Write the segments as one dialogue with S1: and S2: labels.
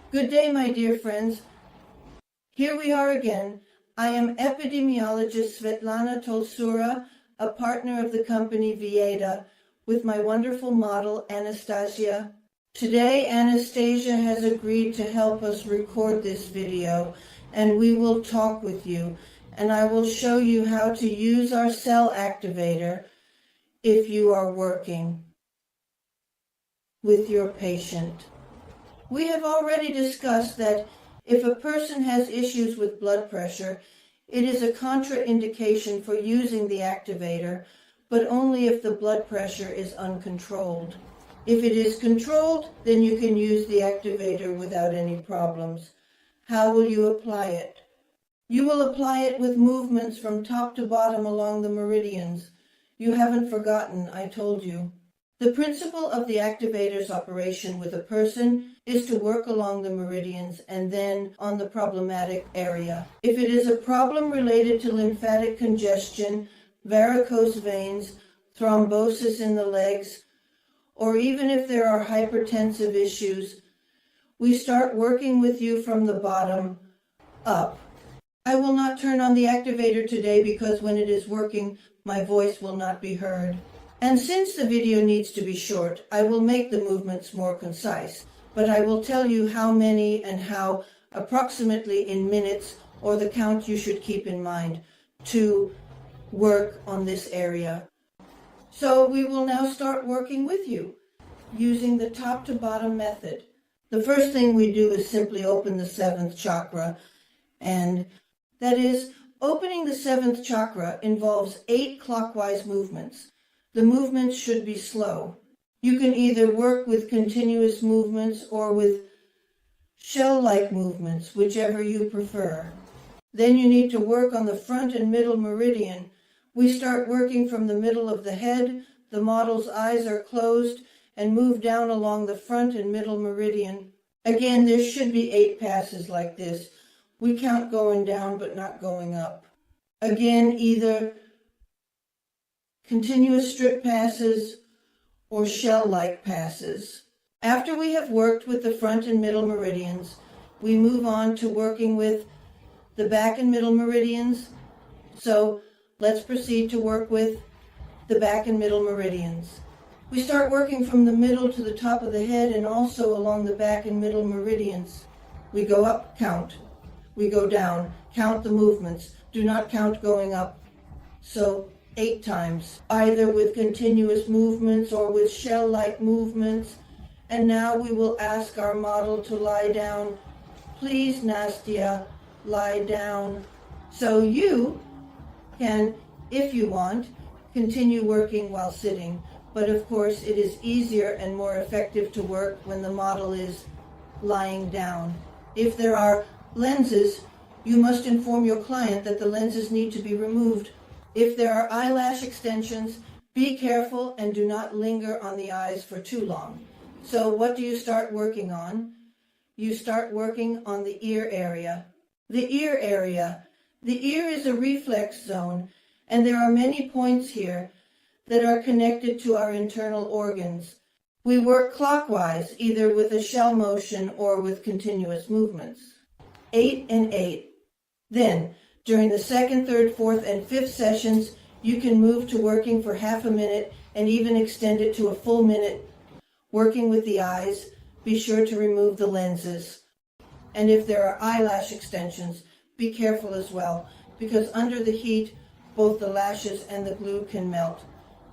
S1: Good day, my dear friends. Here we are again. I am epidemiologist Svetlana Tolsura, a partner of the company Vieda, with my wonderful model Anastasia. Today, Anastasia has agreed to help us record this video, and we will talk with you, and I will show you how to use our cell activator if you are working with your patient. We have already discussed that if a person has issues with blood pressure, it is a contraindication for using the activator, but only if the blood pressure is uncontrolled. If it is controlled, then you can use the activator without any problems. How will you apply it? You will apply it with movements from top to bottom along the meridians. You haven't forgotten, I told you. The principle of the activator's operation with a person is to work along the meridians and then on the problematic area. If it is a problem related to lymphatic congestion, varicose veins, thrombosis in the legs, or even if there are hypertensive issues, we start working with you from the bottom up. I will not turn on the activator today because when it is working, my voice will not be heard. And since the video needs to be short, I will make the movements more concise, but I will tell you how many and how approximately in minutes, or the count you should keep in mind, to work on this area. So we will now start working with you using the top to bottom method. The first thing we do is simply open the seventh chakra, and that is, opening the seventh chakra involves 8 clockwise movements. The movements should be slow. You can either work with continuous movements or with shell-like movements, whichever you prefer. Then you need to work on the front and middle meridian. We start working from the middle of the head, the model's eyes are closed, and move down along the front and middle meridian. Again, there should be 8 passes like this. We count going down but not going up. Again, either continuous strip passes or shell-like passes. After we have worked with the front and middle meridians, we move on to working with the back and middle meridians. So let's proceed to work with the back and middle meridians. We start working from the middle to the top of the head and also along the back and middle meridians. We go up, count. We go down, count the movements. Do not count going up. So 8 times, either with continuous movements or with shell-like movements. And now we will ask our model to lie down. Please, Nastia, lie down. So you can, if you want, continue working while sitting. But of course, it is easier and more effective to work when the model is lying down. If there are lenses, you must inform your client that the lenses need to be removed. If there are eyelash extensions, be careful and do not linger on the eyes for too long. So what do you start working on? You start working on the ear area. The ear area. The ear is a reflex zone, and there are many points here that are connected to our internal organs. We work clockwise, either with a shell motion or with continuous movements. 8 and 8. Then, during the second, third, fourth, and fifth sessions, you can move to working for half a minute and even extend it to a full minute. Working with the eyes, be sure to remove the lenses. And if there are eyelash extensions, be careful as well, because under the heat, both the lashes and the glue can melt.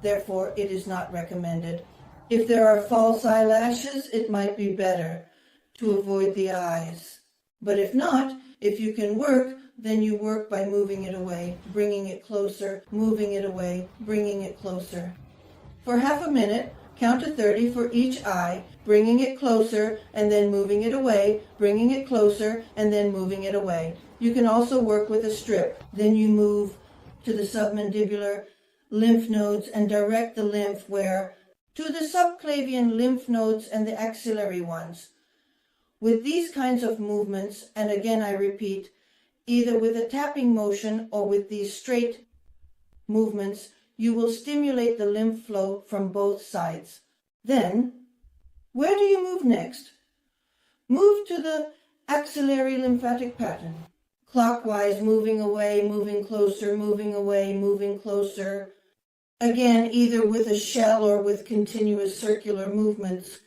S1: Therefore, it is not recommended. If there are false eyelashes, it might be better to avoid the eyes. But if not, if you can work, then you work by moving it away, bringing it closer, moving it away, bringing it closer. For half a minute, count to 30 for each eye, bringing it closer and then moving it away, bringing it closer and then moving it away. You can also work with a strip. Then you move to the submandibular lymph nodes and direct the lymph where? To the subclavian lymph nodes and the axillary ones. With these kinds of movements, and again I repeat, either with a tapping motion or with these straight movements, you will stimulate the lymph flow from both sides. Then, where do you move next? Move to the axillary lymphatic pattern. Clockwise, moving away, moving closer, moving away, moving closer. Again, either with a shell or with continuous circular movements.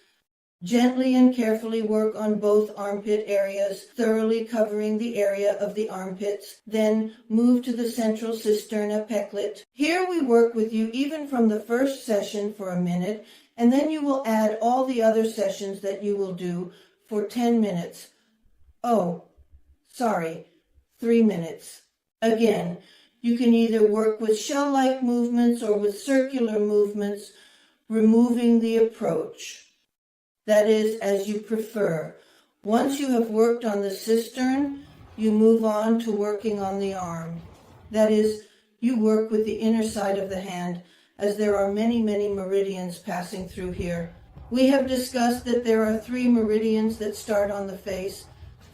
S1: Gently and carefully work on both armpit areas, thoroughly covering the area of the armpits. Then move to the central cisterna pecklet. Here we work with you even from the first session for a minute, and then you will add all the other sessions that you will do for 10 minutes. 3 minutes. Again, you can either work with shell-like movements or with circular movements, removing the approach. That is, as you prefer. Once you have worked on the cistern, you move on to working on the arm. That is, you work with the inner side of the hand, as there are many, many meridians passing through here. We have discussed that there are 3 meridians that start on the face,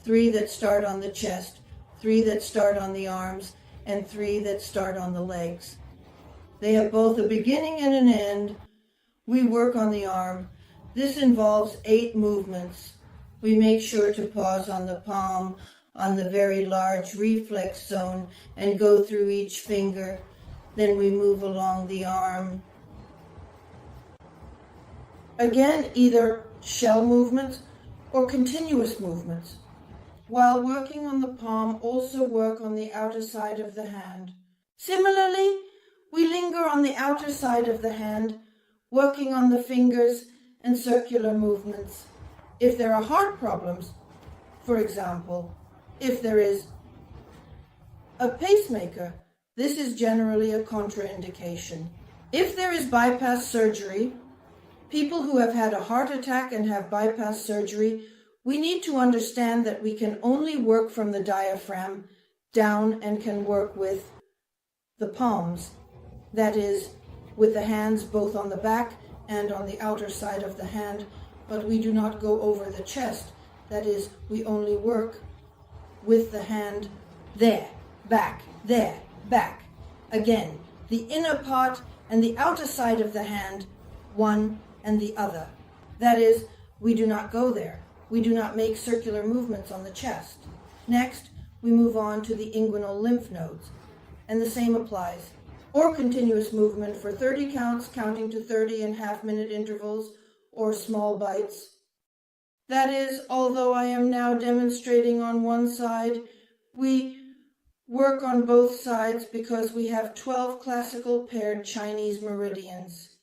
S1: 3 that start on the chest, 3 that start on the arms, and 3 that start on the legs. They have both a beginning and an end. We work on the arm. This involves 8 movements. We make sure to pause on the palm, on the very large reflex zone, and go through each finger. Then we move along the arm. Again, either shell movements or continuous movements. While working on the palm, also work on the outer side of the hand. Similarly, we linger on the outer side of the hand, working on the fingers and circular movements. If there are heart problems, for example, if there is a pacemaker, this is generally a contraindication. If there is bypass surgery, people who have had a heart attack and have bypass surgery, we need to understand that we can only work from the diaphragm down and can work with the palms. That is, with the hands both on the back and on the outer side of the hand, but we do not go over the chest. That is, we only work with the hand there, back. Again, the inner part and the outer side of the hand, one and the other. That is, we do not go there. We do not make circular movements on the chest. Next, we move on to the inguinal lymph nodes, and the same applies. Or continuous movement for 30 counts, counting to 30 in half-minute intervals, or small bites. That is, although I am now demonstrating on one side, we work on both sides because we have 12 classical paired Chinese meridians.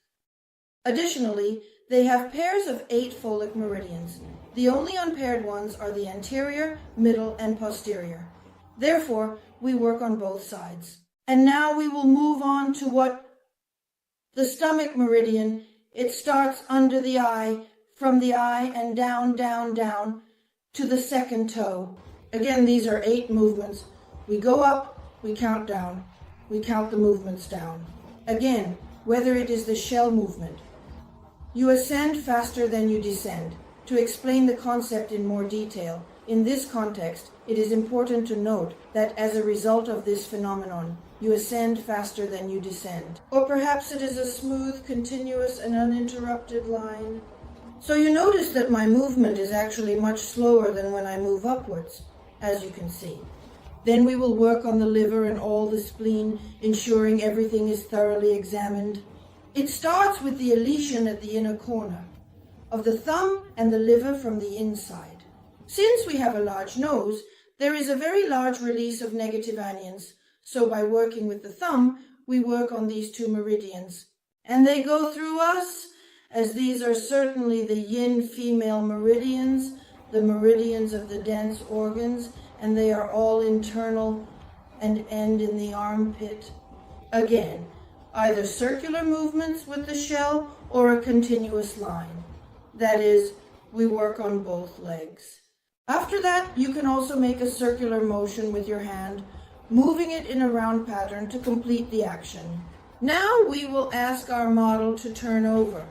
S1: Additionally, they have pairs of 8 folic meridians. The only unpaired ones are the anterior, middle, and posterior. Therefore, we work on both sides. And now we will move on to the stomach meridian. It starts under the eye, from the eye and down to the second toe. Again, these are 8 movements. We go up, we count down. We count the movements down. Again, whether it is the shell movement, you ascend faster than you descend. To explain the concept in more detail, in this context, it is important to note that as a result of this phenomenon, you ascend faster than you descend. Or perhaps it is a smooth, continuous, and uninterrupted line. So you notice that my movement is actually much slower than when I move upwards, as you can see. Then we will work on the liver and all the spleen, ensuring everything is thoroughly examined. It starts with the elision at the inner corner of the thumb and the liver from the inside. Since we have a large nose, there is a very large release of negative anions. So by working with the thumb, we work on these 2 meridians. And they go through us, as these are certainly the yin female meridians, the meridians of the dense organs, and they are all internal and end in the armpit. Again, either circular movements with the shell or a continuous line. That is, we work on both legs. After that, you can also make a circular motion with your hand, moving it in a round pattern to complete the action. Now we will ask our model to turn over.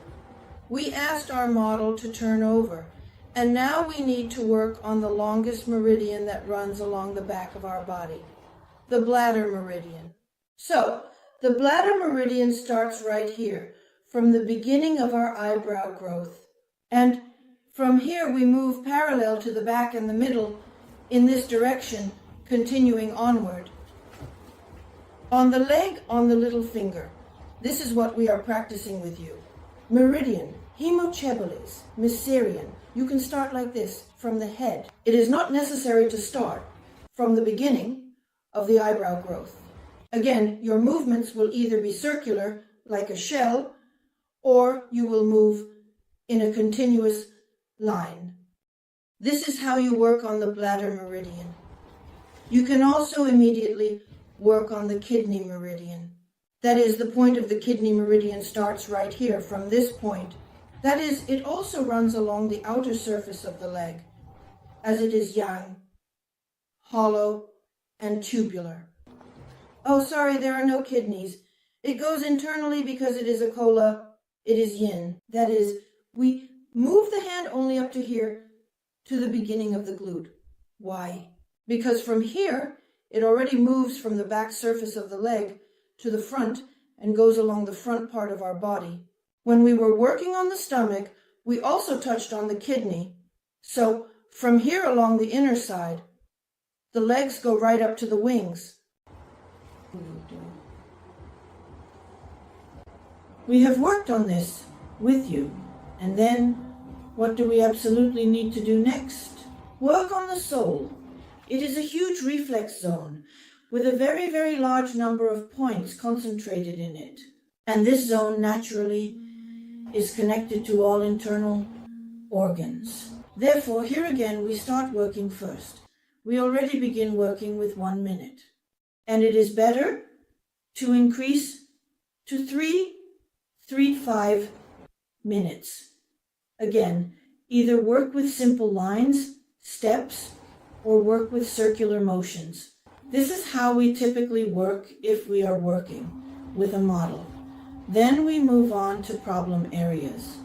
S1: We asked our model to turn over, and now we need to work on the longest meridian that runs along the back of our body, the bladder meridian. So, the bladder meridian starts right here, from the beginning of our eyebrow growth. And from From here we move parallel to the back and the middle in this direction, continuing onward. On the leg, on the little finger. This is what we are practicing with you. Meridian, hemochebules, Myserian. You can start like this, from the head. It is not necessary to start from the beginning of the eyebrow growth. Again, your movements will either be circular, like a shell, or you will move in a continuous line. This is how you work on the bladder meridian. You can also immediately work on the kidney meridian. That is, the point of the kidney meridian starts right here, from this point. That is, it also runs along the outer surface of the leg, as it is yang, hollow, and tubular. Oh, sorry, there are no kidneys. It goes internally because it is a kola, it is yin. That is, we move the hand only up to here, to the beginning of the glute. Why? Because from here, it already moves from the back surface of the leg to the front and goes along the front part of our body. When we were working on the stomach, we also touched on the kidney. So from here along the inner side, the legs go right up to the wings. We have worked on this with you, and then what do we absolutely need to do next? Work on the soul. It is a huge reflex zone with a very, very large number of points concentrated in it. And this zone naturally is connected to all internal organs. Therefore, here again, we start working first. We already begin working with 1 minute. And it is better to increase to 5 minutes. Again, either work with simple lines, steps, or work with circular motions. This is how we typically work if we are working with a model. Then we move on to problem areas.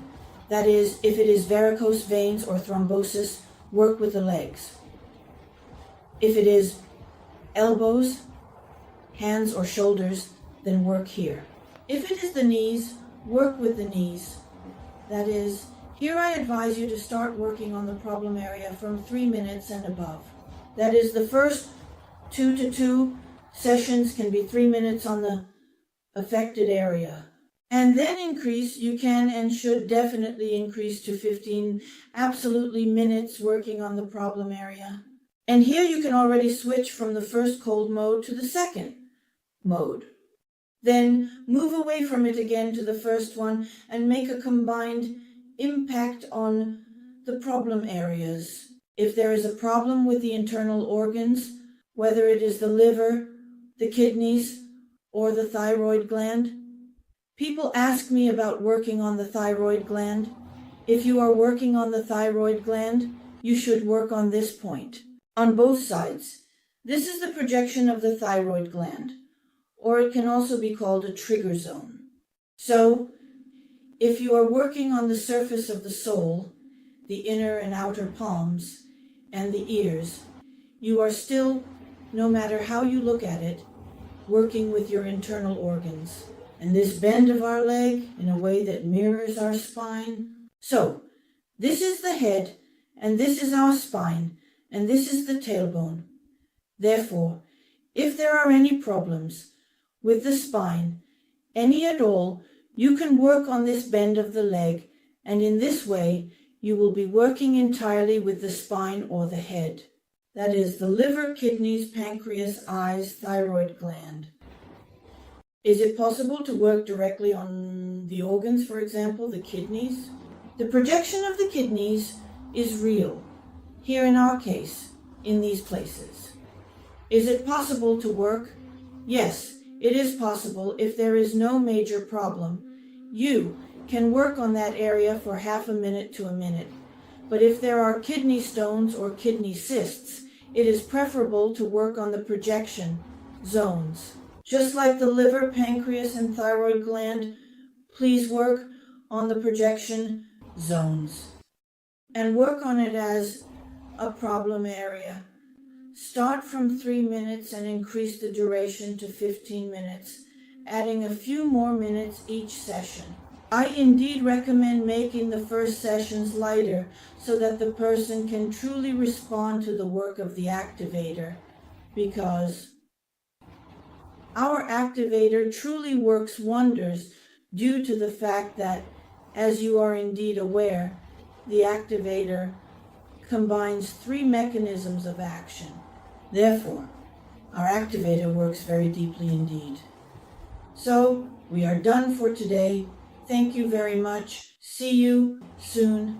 S1: That is, if it is varicose veins or thrombosis, work with the legs. If it is elbows, hands, or shoulders, then work here. If it is the knees, work with the knees. That is, here I advise you to start working on the problem area from 3 minutes and above. That is, the first 2 to 2 sessions can be 3 minutes on the affected area. And then increase, you can and should definitely increase to 15 absolutely minutes working on the problem area. And here you can already switch from the first cold mode to the second mode. Then move away from it again to the first one and make a combined impact on the problem areas. If there is a problem with the internal organs, whether it is the liver, the kidneys, or the thyroid gland. People ask me about working on the thyroid gland. If you are working on the thyroid gland, you should work on this point, on both sides. This is the projection of the thyroid gland, or it can also be called a trigger zone. So, if you are working on the surface of the sole, the inner and outer palms, and the ears, you are still, no matter how you look at it, working with your internal organs. And this bend of our leg in a way that mirrors our spine. So, this is the head, and this is our spine, and this is the tailbone. Therefore, if there are any problems with the spine, any at all, you can work on this bend of the leg, and in this way, you will be working entirely with the spine or the head. That is the liver, kidneys, pancreas, eyes, thyroid gland. Is it possible to work directly on the organs, for example, the kidneys? The projection of the kidneys is real, here in our case, in these places. Is it possible to work? Yes, it is possible if there is no major problem. You can work on that area for half a minute to a minute. But if there are kidney stones or kidney cysts, it is preferable to work on the projection zones. Just like the liver, pancreas, and thyroid gland, please work on the projection zones. And work on it as a problem area. Start from 3 minutes and increase the duration to 15 minutes, adding a few more minutes each session. I indeed recommend making the first sessions lighter so that the person can truly respond to the work of the activator, because our activator truly works wonders due to the fact that, as you are indeed aware, the activator combines 3 mechanisms of action. Therefore, our activator works very deeply indeed. So, we are done for today. Thank you very much. See you soon.